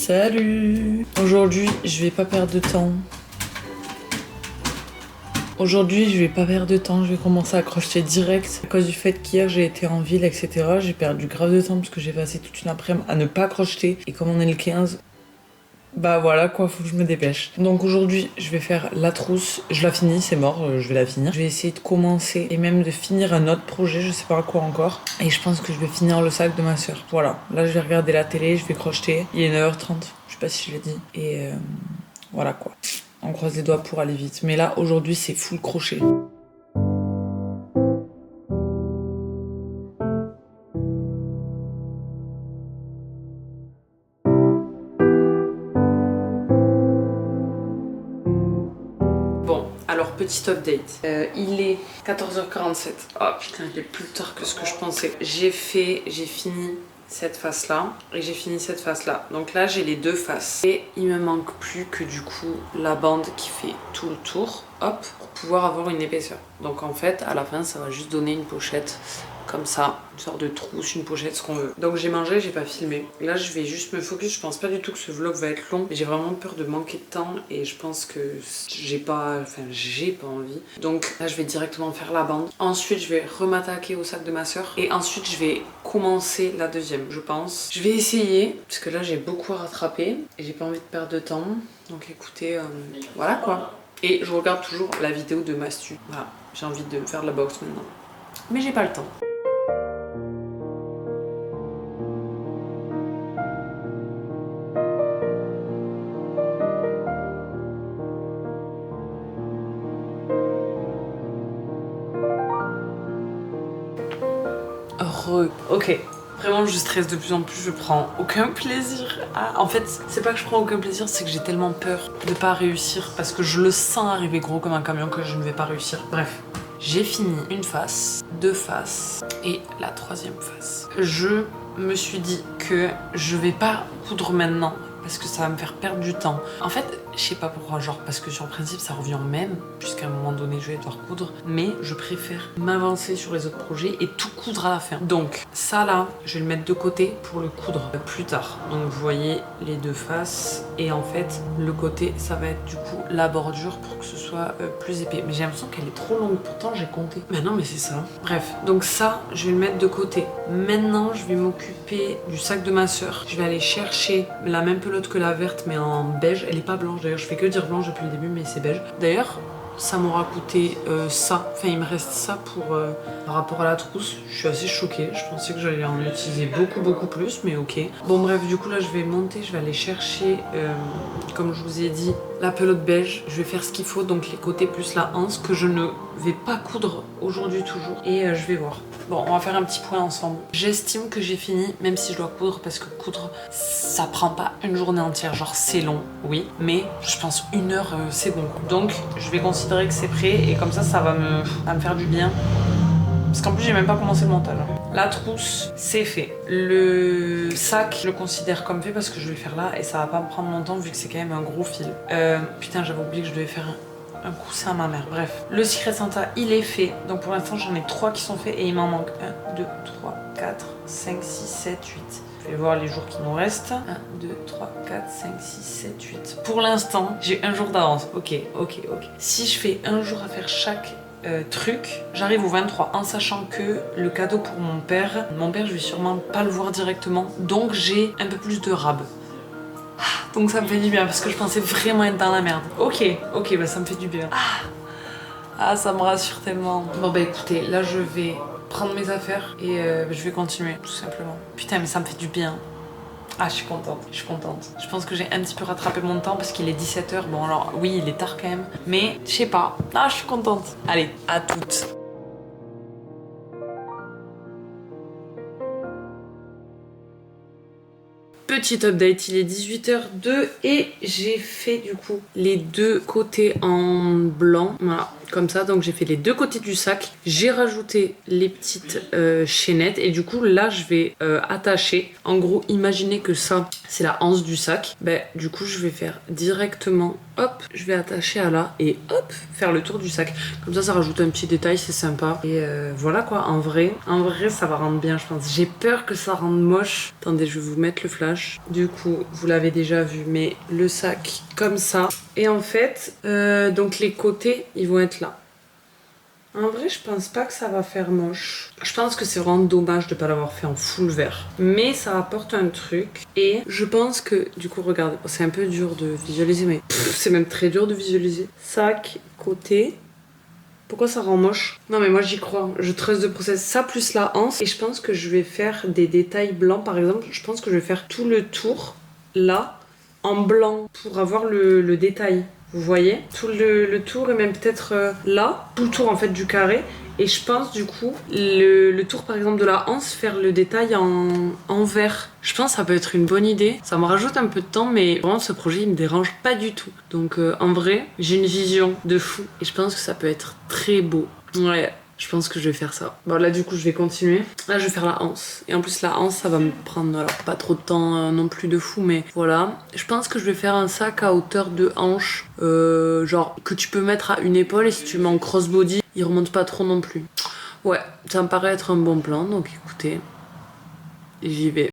Salut! Aujourd'hui, je vais pas perdre de temps. Je vais commencer à crocheter direct. À cause du fait qu'hier j'ai été en ville, etc. J'ai perdu grave de temps parce que j'ai passé toute une après-midi à ne pas crocheter. Et comme on est le 15, bah voilà quoi, faut que je me dépêche. Donc aujourd'hui, je vais faire la trousse. Je la finis, c'est mort, je vais la finir. Je vais essayer de commencer et même de finir un autre projet, je sais pas à quoi encore. Et je pense que je vais finir le sac de ma soeur. Voilà, là je vais regarder la télé, je vais crocheter. Il est 9h30, je sais pas si je l'ai dit. Et voilà quoi. On croise les doigts pour aller vite. Mais là, aujourd'hui, c'est full crochet. Bon, alors petit update. Il est 14h47. Oh putain, il est plus tard que ce que je pensais. J'ai fini cette face là et j'ai fini cette face là. Donc là, j'ai les deux faces. Et il me manque plus que du coup la bande qui fait tout le tour. Hop, pour pouvoir avoir une épaisseur. Donc en fait, à la fin, ça va juste donner une pochette. Comme ça, une sorte de trousse, une pochette, ce qu'on veut. Donc j'ai mangé, j'ai pas filmé. Là, je vais juste me focus. Je pense pas du tout que ce vlog va être long. Mais j'ai vraiment peur de manquer de temps. Et je pense que j'ai pas envie. Donc là, je vais directement faire la bande. Ensuite, je vais m'attaquer au sac de ma soeur. Et ensuite, je vais commencer la deuxième, je pense. Je vais essayer. Parce que là, j'ai beaucoup à rattraper. Et j'ai pas envie de perdre de temps. Donc écoutez, voilà quoi. Et je regarde toujours la vidéo de Mastu. Voilà, j'ai envie de faire de la boxe maintenant. Mais j'ai pas le temps. Ok. Vraiment, je stresse de plus en plus, je prends aucun plaisir. En fait, c'est pas que je prends aucun plaisir, c'est que j'ai tellement peur de pas réussir parce que je le sens arriver gros comme un camion que je ne vais pas réussir. Bref, j'ai fini une face, deux faces et la troisième face. Je me suis dit que je vais pas coudre maintenant parce que ça va me faire perdre du temps. En fait, je sais pas pourquoi, genre parce que sur le principe ça revient au même, puisqu'à un moment donné je vais devoir coudre, mais je préfère m'avancer sur les autres projets et tout coudre à la fin. Donc ça là, je vais le mettre de côté pour le coudre plus tard. Donc vous voyez les deux faces et en fait le côté ça va être du coup la bordure pour que ce soit plus épais. Mais j'ai l'impression qu'elle est trop longue, pourtant j'ai compté. Mais non mais c'est ça. Bref, donc ça je vais le mettre de côté. Maintenant je vais m'occuper du sac de ma soeur. Je vais aller chercher la même pelote que la verte mais en beige. Elle est pas blanche d'ailleurs, je fais que dire blanche depuis le début mais c'est beige. D'ailleurs ça m'aura coûté ça, enfin il me reste ça pour par rapport à la trousse. Je suis assez choquée, je pensais que j'allais en utiliser beaucoup plus mais ok. Bon bref, du coup là je vais monter, je vais aller chercher comme je vous ai dit la pelote beige. Je vais faire ce qu'il faut, donc les côtés plus la anse que je ne vais pas coudre aujourd'hui toujours et je vais voir. Bon, on va faire un petit point ensemble. J'estime que j'ai fini, même si je dois coudre, parce que coudre, ça prend pas une journée entière. Genre, c'est long, oui, mais je pense 1 heure, c'est bon. Donc, je vais considérer que c'est prêt, et comme ça va me faire du bien. Parce qu'en plus, j'ai même pas commencé le montage. La trousse, c'est fait. Le sac, je le considère comme fait parce que je vais le faire là, et ça va pas me prendre mon temps, vu que c'est quand même un gros fil. Putain, j'avais oublié que je devais faire un coussin à ma mère. Bref, le Secret Santa, il est fait. Donc pour l'instant, j'en ai 3 qui sont faits et il m'en manque 1, 2, 3, 4, 5, 6, 7, 8. Je vais voir les jours qui nous restent. 1, 2, 3, 4, 5, 6, 7, 8. Pour l'instant, j'ai un jour d'avance. Ok. Si je fais un jour à faire chaque truc, j'arrive au 23 en sachant que le cadeau pour mon père, je vais sûrement pas le voir directement. Donc j'ai un peu plus de rab. Donc ça me fait du bien parce que je pensais vraiment être dans la merde. Ok, bah ça me fait du bien. Ça me rassure tellement. Bon bah écoutez, là je vais prendre mes affaires et je vais continuer tout simplement. Putain mais ça me fait du bien. Je suis contente. Je pense que j'ai un petit peu rattrapé mon temps parce qu'il est 17h. Bon alors oui il est tard quand même. Mais je sais pas. Je suis contente. Allez, à toutes. Petit update, il est 18h02 et j'ai fait du coup les deux côtés en blanc. Voilà, comme ça. Donc j'ai fait les deux côtés du sac. J'ai rajouté les petites chaînettes et du coup là je vais attacher. En gros, imaginez que ça c'est la anse du sac. Ben du coup je vais faire directement, hop, je vais attacher à là et hop, faire le tour du sac. Comme ça rajoute un petit détail, c'est sympa. Et voilà quoi, en vrai ça va rendre bien je pense. J'ai peur que ça rende moche. Attendez, je vais vous mettre le flash. Du coup, vous l'avez déjà vu, mais le sac comme ça. Et en fait, donc les côtés, ils vont être là. En vrai, je pense pas que ça va faire moche. Je pense que c'est vraiment dommage de pas l'avoir fait en full vert. Mais ça apporte un truc. Et je pense que, du coup, regardez, c'est un peu dur de visualiser, mais c'est même très dur de visualiser. Sac, côté. Pourquoi ça rend moche? Non mais moi j'y crois, je trust de process. Ça plus la anse. Et je pense que je vais faire des détails blancs par exemple. Je pense que je vais faire tout le tour là en blanc pour avoir le détail. Vous voyez? Tout le tour et même peut-être là. Tout le tour en fait du carré. Et je pense du coup le tour par exemple de la anse faire le détail en vert. Je pense que ça peut être une bonne idée. Ça me rajoute un peu de temps mais vraiment ce projet il me dérange pas du tout. Donc en vrai j'ai une vision de fou et je pense que ça peut être très beau. Ouais. Je pense que je vais faire ça. Bon là du coup je vais continuer. Là je vais faire la anse. Et en plus la anse ça va me prendre alors, pas trop de temps non plus de fou mais voilà. Je pense que je vais faire un sac à hauteur de hanche. Genre que tu peux mettre à une épaule et si tu mets en crossbody il remonte pas trop non plus. Ouais ça me paraît être un bon plan donc écoutez j'y vais.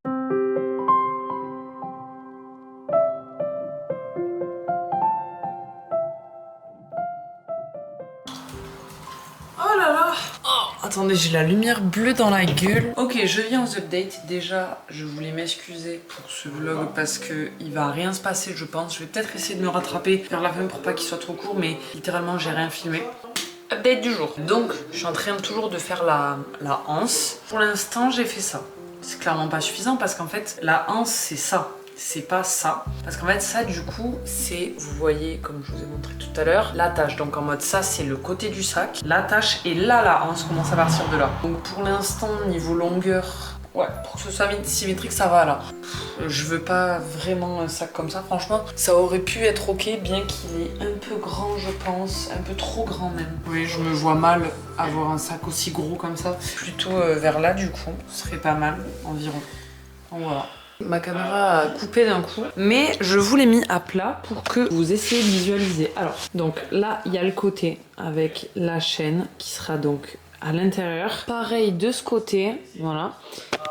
Oh là là. Oh, attendez, j'ai la lumière bleue dans la gueule. Ok, je viens aux updates. Déjà, je voulais m'excuser pour ce vlog parce que il va rien se passer, je pense. Je vais peut-être essayer de me rattraper vers la fin pour pas qu'il soit trop court, mais littéralement, j'ai rien filmé. Update du jour. Donc, je suis en train toujours de faire la anse. Pour l'instant, j'ai fait ça. C'est clairement pas suffisant parce qu'en fait, la anse, c'est ça. C'est pas ça. Parce qu'en fait, ça, du coup, c'est, vous voyez, comme je vous ai montré tout à l'heure, l'attache. Donc en mode, ça, c'est le côté du sac. L'attache, et là, la hanse commence à partir de là. Donc pour l'instant, niveau longueur, ouais, pour que ce soit symétrique, ça va là. Je veux pas vraiment un sac comme ça. Franchement, ça aurait pu être ok, bien qu'il est un peu grand, je pense. Un peu trop grand même. Oui, je me vois mal avoir un sac aussi gros comme ça. Plutôt vers là, du coup. Ce serait pas mal, environ. Donc voilà. Ma caméra a coupé d'un coup, mais je vous l'ai mis à plat pour que vous essayiez de visualiser. Alors, donc là, il y a le côté avec la chaîne qui sera donc à l'intérieur. Pareil de ce côté, voilà.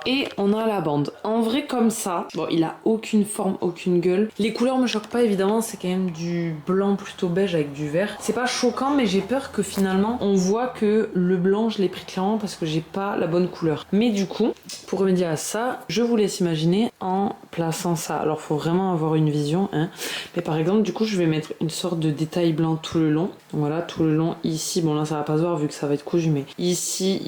Et on a la bande. En vrai, comme ça, bon, il a aucune forme, aucune gueule. Les couleurs me choquent pas, évidemment, c'est quand même du blanc plutôt beige avec du vert. C'est pas choquant, mais j'ai peur que finalement, on voit que le blanc, je l'ai pris clairement parce que j'ai pas la bonne couleur. Mais du coup, pour remédier à ça, je vous laisse imaginer en plaçant ça. Alors, faut vraiment avoir une vision, hein. Mais par exemple, du coup, je vais mettre une sorte de détail blanc tout le long. Donc voilà, tout le long, ici. Bon, là, ça va pas se voir vu que ça va être cousu, mais ici,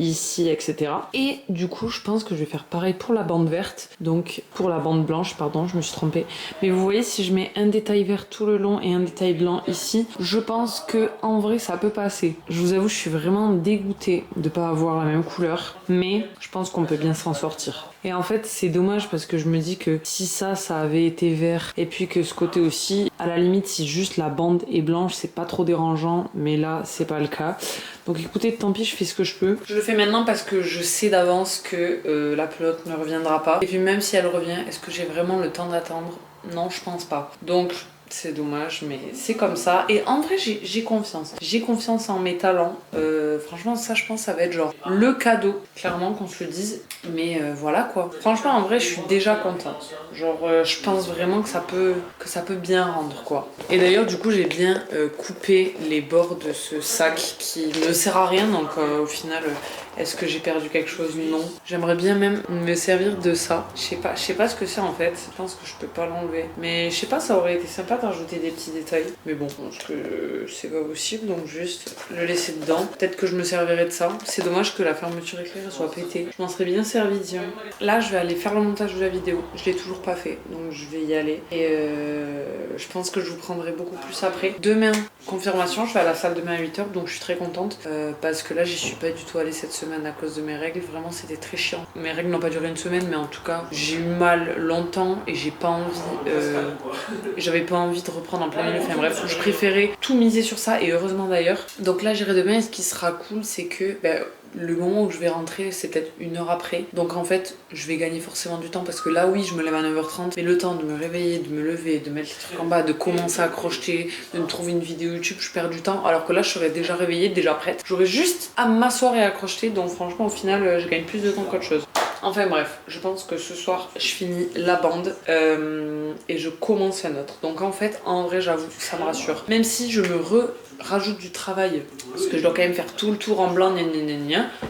etc. Et du coup, je pense que je vais faire pareil pour la bande verte, donc pour la bande blanche, pardon, je me suis trompée. Mais vous voyez, si je mets un détail vert tout le long et un détail blanc ici, je pense que en vrai ça peut passer. Je vous avoue, je suis vraiment dégoûtée de pas avoir la même couleur, mais je pense qu'on peut bien s'en sortir. Et en fait, c'est dommage parce que je me dis que si ça avait été vert et puis que ce côté aussi, à la limite, si juste la bande est blanche, c'est pas trop dérangeant, mais là, c'est pas le cas. Donc écoutez, tant pis, je fais ce que je peux. Je le fais maintenant parce que je sais d'avance que la pelote ne reviendra pas. Et puis même si elle revient, est-ce que j'ai vraiment le temps d'attendre? Non, je pense pas. Donc c'est dommage, mais c'est comme ça. Et en vrai, j'ai confiance. J'ai confiance en mes talents. Franchement, ça, je pense, ça va être genre le cadeau. Clairement, qu'on se le dise. Mais voilà quoi. Franchement, en vrai, je suis déjà contente. Genre, je pense vraiment que ça peut bien rendre quoi. Et d'ailleurs, du coup, j'ai bien coupé les bords de ce sac qui ne sert à rien. Donc, au final, est-ce que j'ai perdu quelque chose? Non. J'aimerais bien même me servir de ça. Je sais pas ce que c'est en fait. Je pense que je peux pas l'enlever. Mais je sais pas, ça aurait été sympa de rajouter des petits détails. Mais bon, je pense que c'est pas possible. Donc juste le laisser dedans. Peut-être que je me servirai de ça. C'est dommage que la fermeture éclair soit pétée. Je m'en serais bien servi, tiens. Là, je vais aller faire le montage de la vidéo. Je l'ai toujours pas fait. Donc je vais y aller. Et je pense que je vous prendrai beaucoup plus après. Demain, confirmation, je vais à la salle demain à 8h. Donc je suis très contente. Parce que là, j'y suis pas du tout allée cette semaine. semaine à cause de mes règles. Vraiment, c'était très chiant. Mes règles n'ont pas duré une semaine, mais en tout cas, j'ai eu mal longtemps et j'ai pas envie. J'avais pas envie de reprendre en plein milieu. Enfin bref, je préférais tout miser sur ça et heureusement d'ailleurs. Donc là, j'irai demain et ce qui sera cool, c'est que le moment où je vais rentrer, c'est peut-être 1 heure après. Donc en fait, je vais gagner forcément du temps parce que là, oui, je me lève à 9h30, mais le temps de me réveiller, de me lever, de mettre les trucs en bas, de commencer à crocheter, de me trouver une vidéo YouTube, je perds du temps. Alors que là, je serais déjà réveillée, déjà prête. J'aurais juste à m'asseoir et à crocheter. Donc franchement, au final, je gagne plus de temps qu'autre chose. Enfin bref, je pense que ce soir, je finis la bande et je commence un autre. Donc en fait, en vrai, j'avoue, ça me rassure. Même si je me rajoute du travail, parce que je dois quand même faire tout le tour en blanc,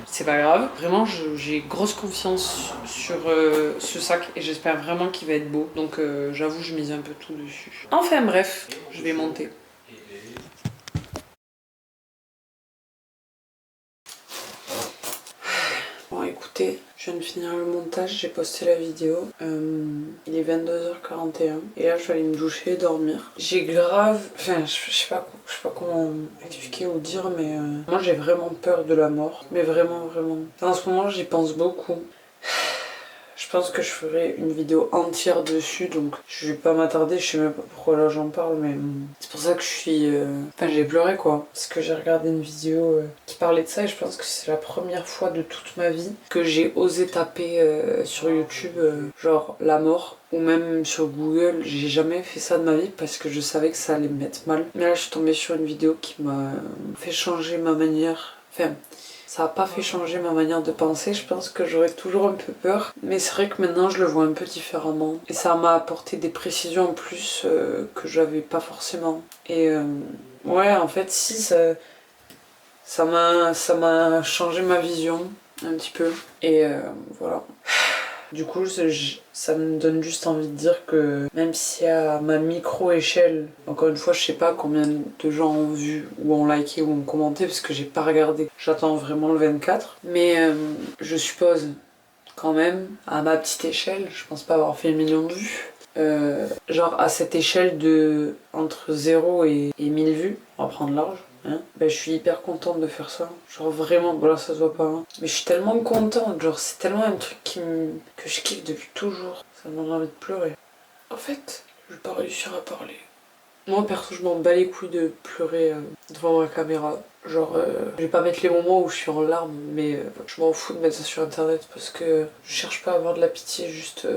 c'est pas grave. Vraiment, j'ai grosse confiance sur ce sac et j'espère vraiment qu'il va être beau. Donc j'avoue, je mise un peu tout dessus. Enfin bref, je vais monter. Bon écoutez, je viens de finir le montage, j'ai posté la vidéo, il est 22h41 et là je vais aller me doucher et dormir. J'ai grave, enfin je sais pas comment expliquer ou dire mais moi j'ai vraiment peur de la mort, mais vraiment. Enfin, en ce moment j'y pense beaucoup. Je pense que je ferai une vidéo entière dessus, donc je vais pas m'attarder, je sais même pas pourquoi là j'en parle, mais c'est pour ça que je suis... Enfin j'ai pleuré quoi, parce que j'ai regardé une vidéo qui parlait de ça et je pense que c'est la première fois de toute ma vie que j'ai osé taper sur YouTube genre la mort, ou même sur Google. J'ai jamais fait ça de ma vie parce que je savais que ça allait me mettre mal. Mais là je suis tombée sur une vidéo qui m'a fait changer ma manière... Enfin... Ça n'a pas fait changer ma manière de penser, je pense que j'aurais toujours un peu peur. Mais c'est vrai que maintenant je le vois un peu différemment. Et ça m'a apporté des précisions en plus que j'avais pas forcément. Et ouais, en fait, si, ça m'a changé ma vision un petit peu. Et voilà. Du coup, ça me donne juste envie de dire que même si à ma micro-échelle, encore une fois, je sais pas combien de gens ont vu ou ont liké ou ont commenté parce que j'ai pas regardé. J'attends vraiment le 24. Mais je suppose quand même, à ma petite échelle, je pense pas avoir fait 1 million de vues. Genre à cette échelle de entre 0 et 1000 vues, on va prendre large. Hein, ben, je suis hyper contente de faire ça. Genre vraiment, bon là ça se voit pas. Hein. Mais je suis tellement contente, genre c'est tellement un truc que je kiffe depuis toujours. Ça me donne envie de pleurer. En fait, je vais pas réussir à parler. Moi perso, je m'en bats les couilles de pleurer devant ma caméra. Genre, je vais pas mettre les moments où je suis en larmes, mais je m'en fous de mettre ça sur internet parce que je cherche pas à avoir de la pitié, juste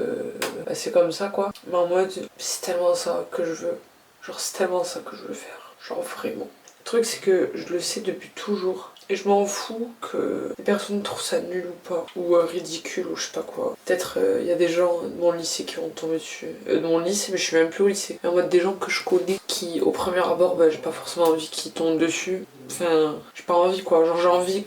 c'est comme ça quoi. Mais en mode, c'est tellement ça que je veux. Genre, c'est tellement ça que je veux faire. Genre, vraiment. Le truc, c'est que je le sais depuis toujours. Et je m'en fous que les personnes trouvent ça nul ou pas, ou ridicule ou je sais pas quoi. Peut-être il y a des gens de mon lycée qui vont tomber dessus. De mon lycée, mais je suis même plus au lycée. Mais en mode des gens que je connais qui, au premier abord, bah, j'ai pas forcément envie qu'ils tombent dessus. Enfin, j'ai pas envie quoi. Genre, j'ai envie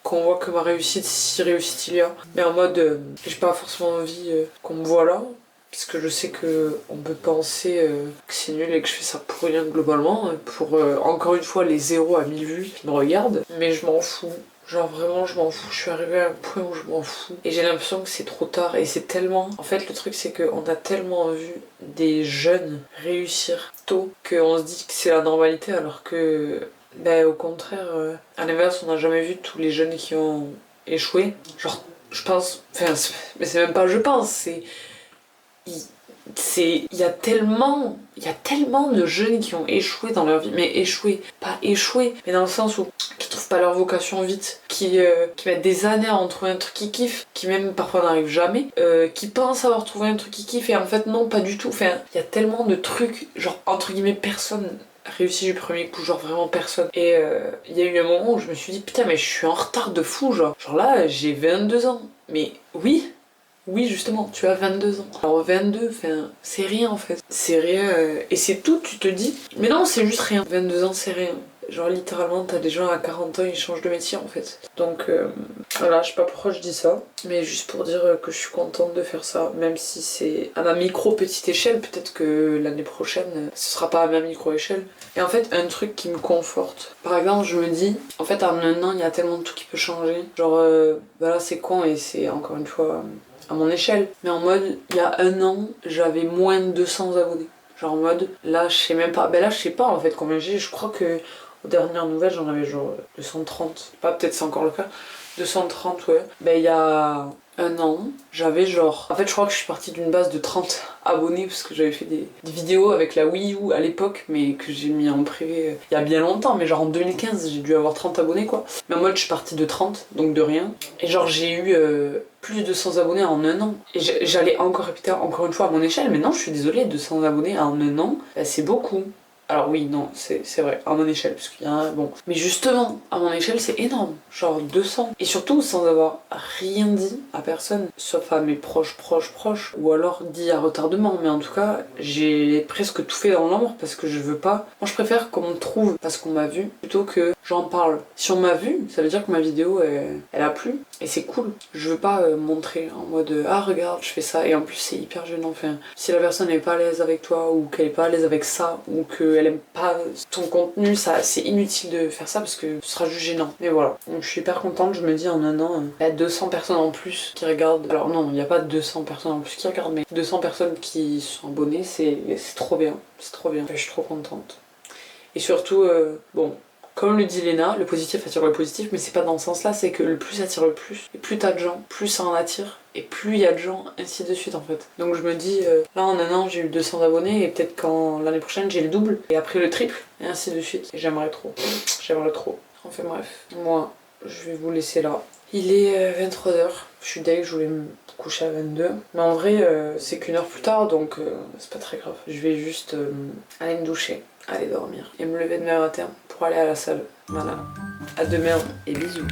qu'on voit que ma réussite, si réussite il y a. Mais en mode, j'ai pas forcément envie qu'on me voit là. Parce que je sais que on peut penser que c'est nul et que je fais ça pour rien globalement, pour encore une fois les 0 à 1000 vues qui me regardent, mais je m'en fous. Genre vraiment je m'en fous, je suis arrivée à un point où je m'en fous. Et j'ai l'impression que c'est trop tard et c'est tellement... En fait le truc c'est qu'on a tellement vu des jeunes réussir tôt qu'on se dit que c'est la normalité alors que... Ben au contraire, à l'inverse on n'a jamais vu tous les jeunes qui ont échoué. Genre je pense... Enfin mais c'est même pas je pense, c'est... Il y a tellement de jeunes qui ont échoué dans leur vie, mais échoué, pas échoué, mais dans le sens où qui trouvent pas leur vocation vite, qui mettent des années à en trouver un truc qu'ils kiffent, qui même parfois n'arrivent jamais, qui pensent avoir trouvé un truc qu'ils kiffent et en fait non, pas du tout. Enfin, il y a tellement de trucs, genre entre guillemets personne réussi du premier coup, genre vraiment personne. Et il y a eu un moment où je me suis dit putain mais je suis en retard de fou, genre là j'ai 22 ans, mais oui, justement, tu as 22 ans. Alors 22, enfin, c'est rien en fait. C'est rien. Et c'est tout, tu te dis. Mais non, c'est juste rien. 22 ans, c'est rien. Genre littéralement, t'as des gens à 40 ans, ils changent de métier en fait. Donc voilà, je sais pas pourquoi je dis ça. Mais juste pour dire que je suis contente de faire ça. Même si c'est à ma micro-petite échelle. Peut-être que l'année prochaine, ce sera pas à ma micro-échelle. Et en fait, un truc qui me conforte. Par exemple, je me dis, en fait, en 1 an, il y a tellement de tout qui peut changer. Genre, voilà, c'est con et c'est encore une fois... à mon échelle, mais en mode il y a 1 an j'avais moins de 200 abonnés, genre en mode là je sais même pas, ben là je sais pas en fait combien j'ai, je crois que aux dernières nouvelles j'en avais genre 230, pas peut-être c'est encore le cas, 230, ouais. Ben il y a un an, j'avais genre... En fait je crois que je suis partie d'une base de 30 abonnés parce que j'avais fait des vidéos avec la Wii U à l'époque mais que j'ai mis en privé il y a bien longtemps, mais genre en 2015 j'ai dû avoir 30 abonnés quoi. Mais en mode je suis partie de 30, donc de rien. Et genre j'ai eu plus de 100 abonnés en un an. Et j'allais encore répéter encore une fois à mon échelle, mais non je suis désolée, 200 abonnés en un an, ben, c'est beaucoup. Alors oui, non, c'est vrai, à mon échelle, parce qu'il y a un... Bon. Mais justement, à mon échelle, c'est énorme. Genre 200. Et surtout, sans avoir rien dit à personne, sauf à mes proches, ou alors dit à retardement. Mais en tout cas, j'ai presque tout fait dans l'ombre, parce que je veux pas... Moi, je préfère qu'on me trouve parce qu'on m'a vu, plutôt que j'en parle. Si on m'a vu, ça veut dire que ma vidéo, elle a plu. Et c'est cool. Je veux pas montrer en mode ah regarde je fais ça, et en plus c'est hyper gênant. Enfin, si la personne n'est pas à l'aise avec toi ou qu'elle est pas à l'aise avec ça ou qu'elle aime pas ton contenu, ça c'est inutile de faire ça parce que ce sera juste gênant. Mais voilà, donc je suis hyper contente, je me dis en un an, il y a 200 personnes en plus qui regardent. Alors non, il n'y a pas 200 personnes en plus qui regardent, mais 200 personnes qui sont abonnées, c'est trop bien. C'est trop bien. Enfin, je suis trop contente. Et surtout, bon, comme le dit Léna, le positif attire le positif, mais c'est pas dans ce sens-là, c'est que le plus attire le plus. Et plus t'as de gens, plus ça en attire, et plus il y a de gens, ainsi de suite en fait. Donc je me dis, là en un an j'ai eu 200 abonnés, et peut-être qu'en l'année prochaine j'ai le double, et après le triple, et ainsi de suite. Et j'aimerais trop. J'aimerais trop. Enfin bref, moi, je vais vous laisser là. Il est 23h, je suis deg, je voulais me coucher à 22. Mais en vrai, c'est qu'une heure plus tard, donc c'est pas très grave. Je vais juste aller me doucher, aller dormir, et me lever demain matin pour aller à la salle. Voilà. À demain, et bisous.